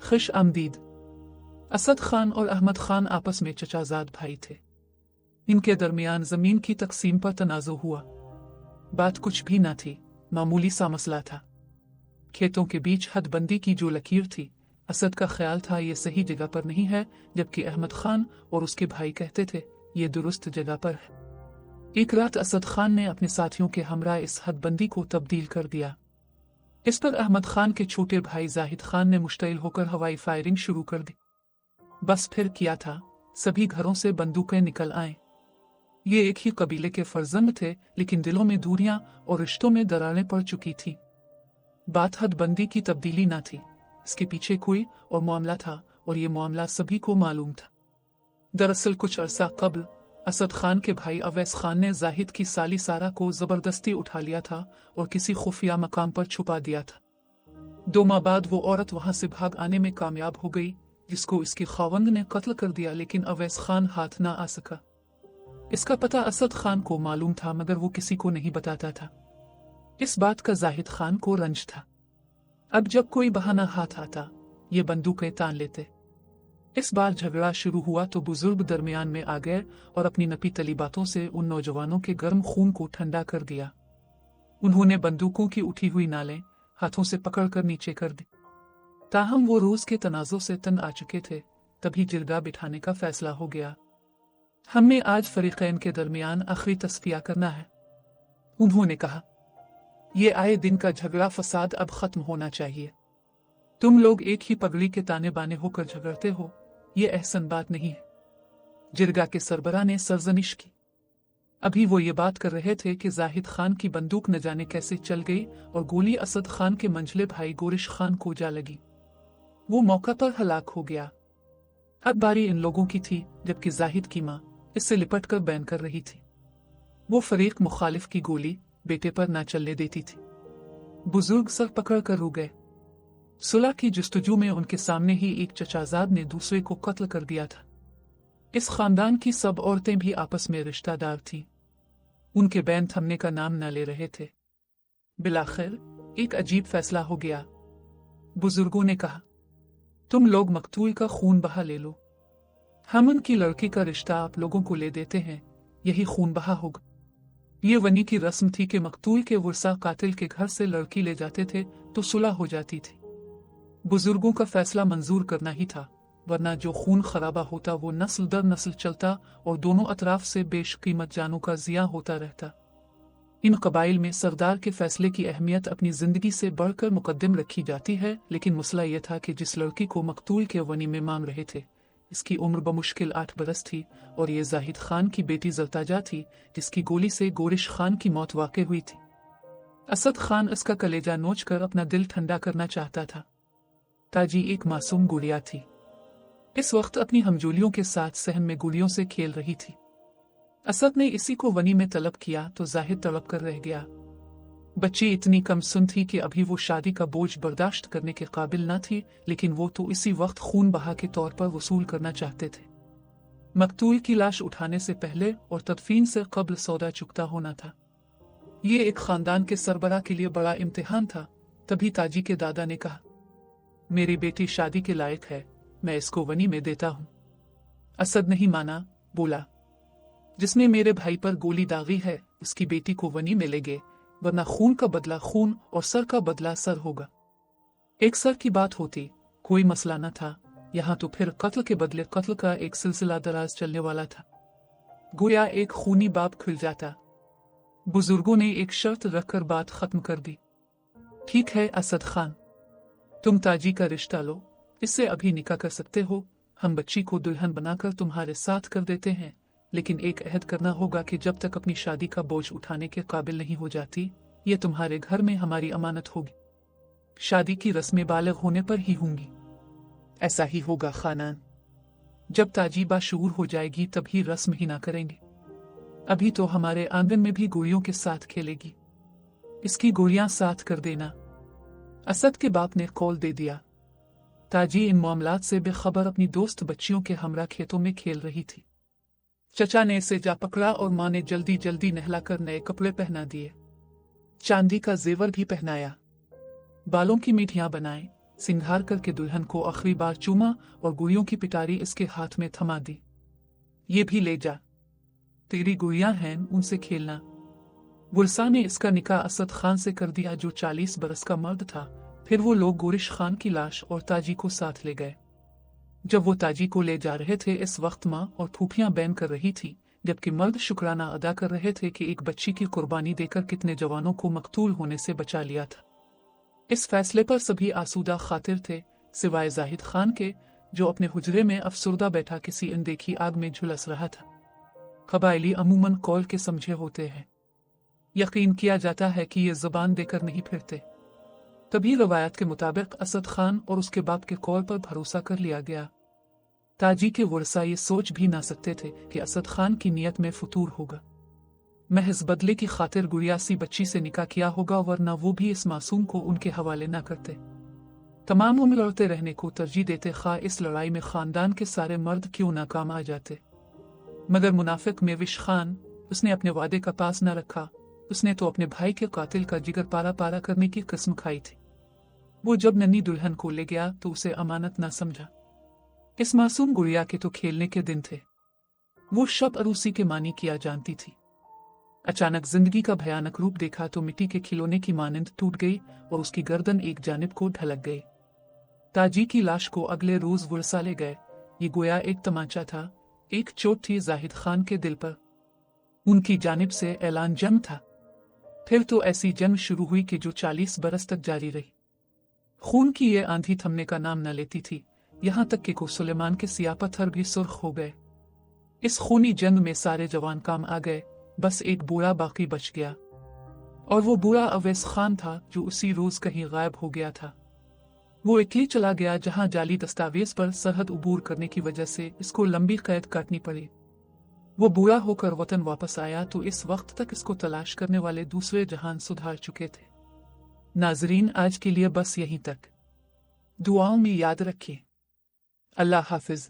खुश आमदीद। असद खान और अहमद खान आपस में चचाजाद भाई थे। इनके दरमियान जमीन की तकसीम पर तनाज़ो हुआ। बात कुछ भी न थी, मामूली सा मसला था। खेतों के बीच हदबंदी की जो लकीर थी, असद का ख्याल था ये सही जगह पर नहीं है, जबकि अहमद खान और उसके भाई कहते थे ये दुरुस्त जगह पर है। एक रात असद खान ने अपने साथियों के हमरा इस हदबंदी को तब्दील कर दिया। इस पर अहमद खान के छोटे भाई जाहिद खान ने मुश्तइल होकर हवाई फायरिंग शुरू कर दी। बस फिर किया था, सभी घरों से बंदूकें निकल आए। ये एक ही कबीले के फर्जंद थे, लेकिन दिलों में दूरियां और रिश्तों में दरारें पड़ चुकी थी। बात हदबंदी की तब्दीली ना थी, इसके पीछे कोई और मामला था, और ये मामला सभी को मालूम था। दरअसल कुछ अरसा कबल असद खान के भाई अवैस खान ने जाहिद की साली सारा को जबरदस्ती उठा लिया था और किसी खुफिया मकाम पर छुपा दिया था। 2 माह बाद वो औरत वहां से भाग आने में कामयाब हो गई, जिसको इसके खावंद ने कत्ल कर दिया, लेकिन अवैस खान हाथ ना आ सका। इसका पता असद खान को मालूम था, मगर वो किसी को नहीं बताता था। इस बात का जाहिद खान को रंज था। अब जब कोई बहाना हाथ आता, ये बंदूकें तान लेते। इस बार झगड़ा शुरू हुआ तो बुजुर्ग दरमियान में आ गए और अपनी नपी तली बातों से उन नौजवानों के गर्म खून को ठंडा कर दिया। उन्होंने बंदूकों की उठी हुई नालें हाथों से पकड़कर नीचे कर दी। ताहम वो रोज के तनाजों से तंग आ चुके थे, तभी जिरगा बिठाने का फैसला हो गया। हमें आज फरीकैन के दरमियान आखिरी तस्फिया करना है। उन्होंने कहा, ये आए दिन का झगड़ा फसाद अब खत्म होना चाहिए। तुम लोग एक ही पगड़ी के ताने बाने होकर झगड़ते हो, ये एहसन बात नहीं है। जिरगा के सरबरा ने सरजनिश की। अभी वो ये बात कर रहे थे कि जाहिद खान की बंदूक न जाने कैसे चल गई और गोली असद खान के मंझले भाई गोरिश खान को जा लगी। वो मौका पर हलाक हो गया। अब बारी इन लोगों की थी, जबकि जाहिद की माँ इससे लिपट कर बैन कर रही थी। वो फरीक मुखालिफ की गोली बेटे पर ना चलने देती थी। बुजुर्ग सर पकड़ कर रो गए। सुलह की जुस्तजू में उनके सामने ही एक चचाजाद ने दूसरे को कत्ल कर दिया था। इस खानदान की सब औरतें भी आपस में रिश्तेदार थीं। उनके बैन थमने का नाम न ले रहे थे। बिलाखिर एक अजीब फैसला हो गया। बुजुर्गों ने कहा, तुम लोग मकतूल का खून बहा ले लो। हम उनकी लड़की का रिश्ता आप लोगों को ले देते हैं, यही खून बहा होगा। ये वनी की रस्म थी कि मकतूल के वर्सा कातिल के घर से लड़की ले जाते थे तो सुलह हो जाती थी। बुजुर्गों का फैसला मंजूर करना ही था, वरना जो खून खराबा होता वो नस्ल दर नस्ल चलता और दोनों अतराफ से बेशकीमत जानों का जिया होता रहता। इन कबाइल में सरदार के फैसले की अहमियत अपनी जिंदगी से बढ़कर मुकद्दम रखी जाती है, लेकिन मसला यह था कि जिस लड़की को मकतूल के वनी में मांग रहे थे, इसकी उम्र बमुश्किल 8 बरस थी और ये जाहिद खान की बेटी जरताजा थी, जिसकी गोली से गोरिश खान की मौत वाक़ई हुई थी। असद खान इसका कलेजा नोच कर अपना दिल ठंडा करना चाहता था। ताजी एक मासूम गुड़िया थी। इस वक्त अपनी हमजोलियों के साथ सहन में गुड़ियों से खेल रही थी। असद ने इसी को वनी में तलब किया तो जाहिद तड़प कर रह गया। बच्ची इतनी कम सुन थी कि अभी वो शादी का बोझ बर्दाश्त करने के काबिल न थी, लेकिन वो तो इसी वक्त खून बहा के तौर पर वसूल करना चाहते थे। मकतूल की लाश उठाने से पहले और तदफीन से कब्ल सौदा चुकता होना था। ये एक खानदान के सरबरा के लिए बड़ा इम्तिहान था। तभी ताजी के दादा ने कहा, मेरी बेटी शादी के लायक है, मैं इसको वनी में देता हूं। असद नहीं माना, बोला, जिसने मेरे भाई पर गोली दागी है उसकी बेटी को वनी में लेंगे, वरना खून का बदला खून और सर का बदला सर होगा। एक सर की बात होती कोई मसला न था, यहाँ तो फिर कत्ल के बदले कत्ल का एक सिलसिला दराज चलने वाला था। गोया एक खूनी बाप खुल जाता। बुजुर्गों ने एक शर्त रखकर बात खत्म कर दी। ठीक है असद खान, तुम ताजी का रिश्ता लो, इससे अभी निकाह कर सकते हो। हम बच्ची को दुल्हन बनाकर तुम्हारे साथ कर देते हैं, लेकिन एक अहद करना होगा कि जब तक अपनी शादी का बोझ उठाने के काबिल नहीं हो जाती, ये तुम्हारे घर में हमारी अमानत होगी। शादी की रस्में बालिग होने पर ही होंगी। ऐसा ही होगा खानान। जब ताजी बाशऊर हो जाएगी तभी रस्म ही ना करेंगे। अभी तो हमारे आंगन में भी गुड़ियों के साथ खेलेगी। इसकी गुड़ियां साथ कर देना। असद के बाप ने कौल दे दिया। ताजी इन मामलात से बेखबर अपनी दोस्त बच्चियों के हमरा खेतों में खेल रही थी। चचा ने इसे जा पकड़ा और माँ ने जल्दी जल्दी नहलाकर नए कपड़े पहना दिए। चांदी का जेवर भी पहनाया। बालों की मीठियां बनाए, सिंघार करके दुल्हन को आखिरी बार चूमा और गुड़ियों की पिटारी इसके हाथ में थमा दी। ये भी ले जा, तेरी गुड़ियां हैं, उनसे खेलना। गुलसा ने इसका निकाह असद खान से कर दिया, जो 40 बरस का मर्द था। फिर वो लोग गुरिश खान की लाश और ताजी को साथ ले गए। जब वो ताजी को ले जा रहे थे, इस वक्त माँ और फूफियां बैन कर रही थी, जबकि मर्द शुक्राना अदा कर रहे थे कि एक बच्ची की कुर्बानी देकर कितने जवानों को मकतूल होने से बचा लिया था। इस फैसले पर सभी आसूदा खातिर थे, सिवाय जाहिद खान के, जो अपने हुजरे में अफसुर्दा बैठा किसी अनदेखी आग में झुलस रहा था। कबायली अमूमन कौल के समझे होते हैं। यकीन किया जाता है कि ये ज़बान देकर नहीं फिरते। तभी रवायत के मुताबिक असद खान और उसके बाप के कौल पर भरोसा कर लिया गया। ताजी के वर्सा ये सोच भी ना सकते थे कि असद खान की नीयत में फतूर होगा। महज बदले की खातिर गुड़िया सी बच्ची से निकाह किया होगा, वरना वो भी इस मासूम को उनके हवाले ना करते। तमाम उम्र लड़ते रहने को तरजीह देते, खा इस लड़ाई में खानदान के सारे मर्द क्यों नाकाम आ जाते। मगर मुनाफिक मेविश खान, उसने अपने वादे का पास न रखा। उसने तो अपने भाई के कातिल का जिगर पारा पारा करने की कसम खाई थी। वो जब नन्ही दुल्हन को ले गया तो उसे अमानत न समझा। इस मासूम गुड़िया के तो खेलने के दिन थे। वो शब अरूसी के मानी किया जानती थी। अचानक जिंदगी का भयानक रूप देखा तो मिट्टी के खिलौने की मानंद टूट गई और उसकी गर्दन एक जानिब को ढलक गई। ताजी की लाश को अगले रोज वुरसा ले गए। ये गोया एक तमाचा था, एक चोट थी जाहिद खान के दिल पर। उनकी जानिब से ऐलान जंग था। फिर तो ऐसी जंग शुरू हुई कि जो 40 बरस तक जारी रही। खून की ये आंधी थमने का नाम न लेती थी, यहां तक कि को सुलेमान के सियाह पत्थर भी सुर्ख हो गए। इस खूनी जंग में सारे जवान काम आ गए, बस एक बूढ़ा बाकी बच गया। और वो बूढ़ा अवैस खान था, जो उसी रोज कहीं गायब हो गया था। वो इटली चला गया, जहां जाली दस्तावेज पर सरहद उबूर करने की वजह से इसको लंबी कैद काटनी पड़ी। वो बूढ़ा होकर वतन वापस आया तो इस वक्त तक इसको तलाश करने वाले दूसरे जहान सुधार चुके थे। नाजरीन, आज के लिए बस यहीं तक। दुआओं में याद रखिए। अल्लाह हाफिज।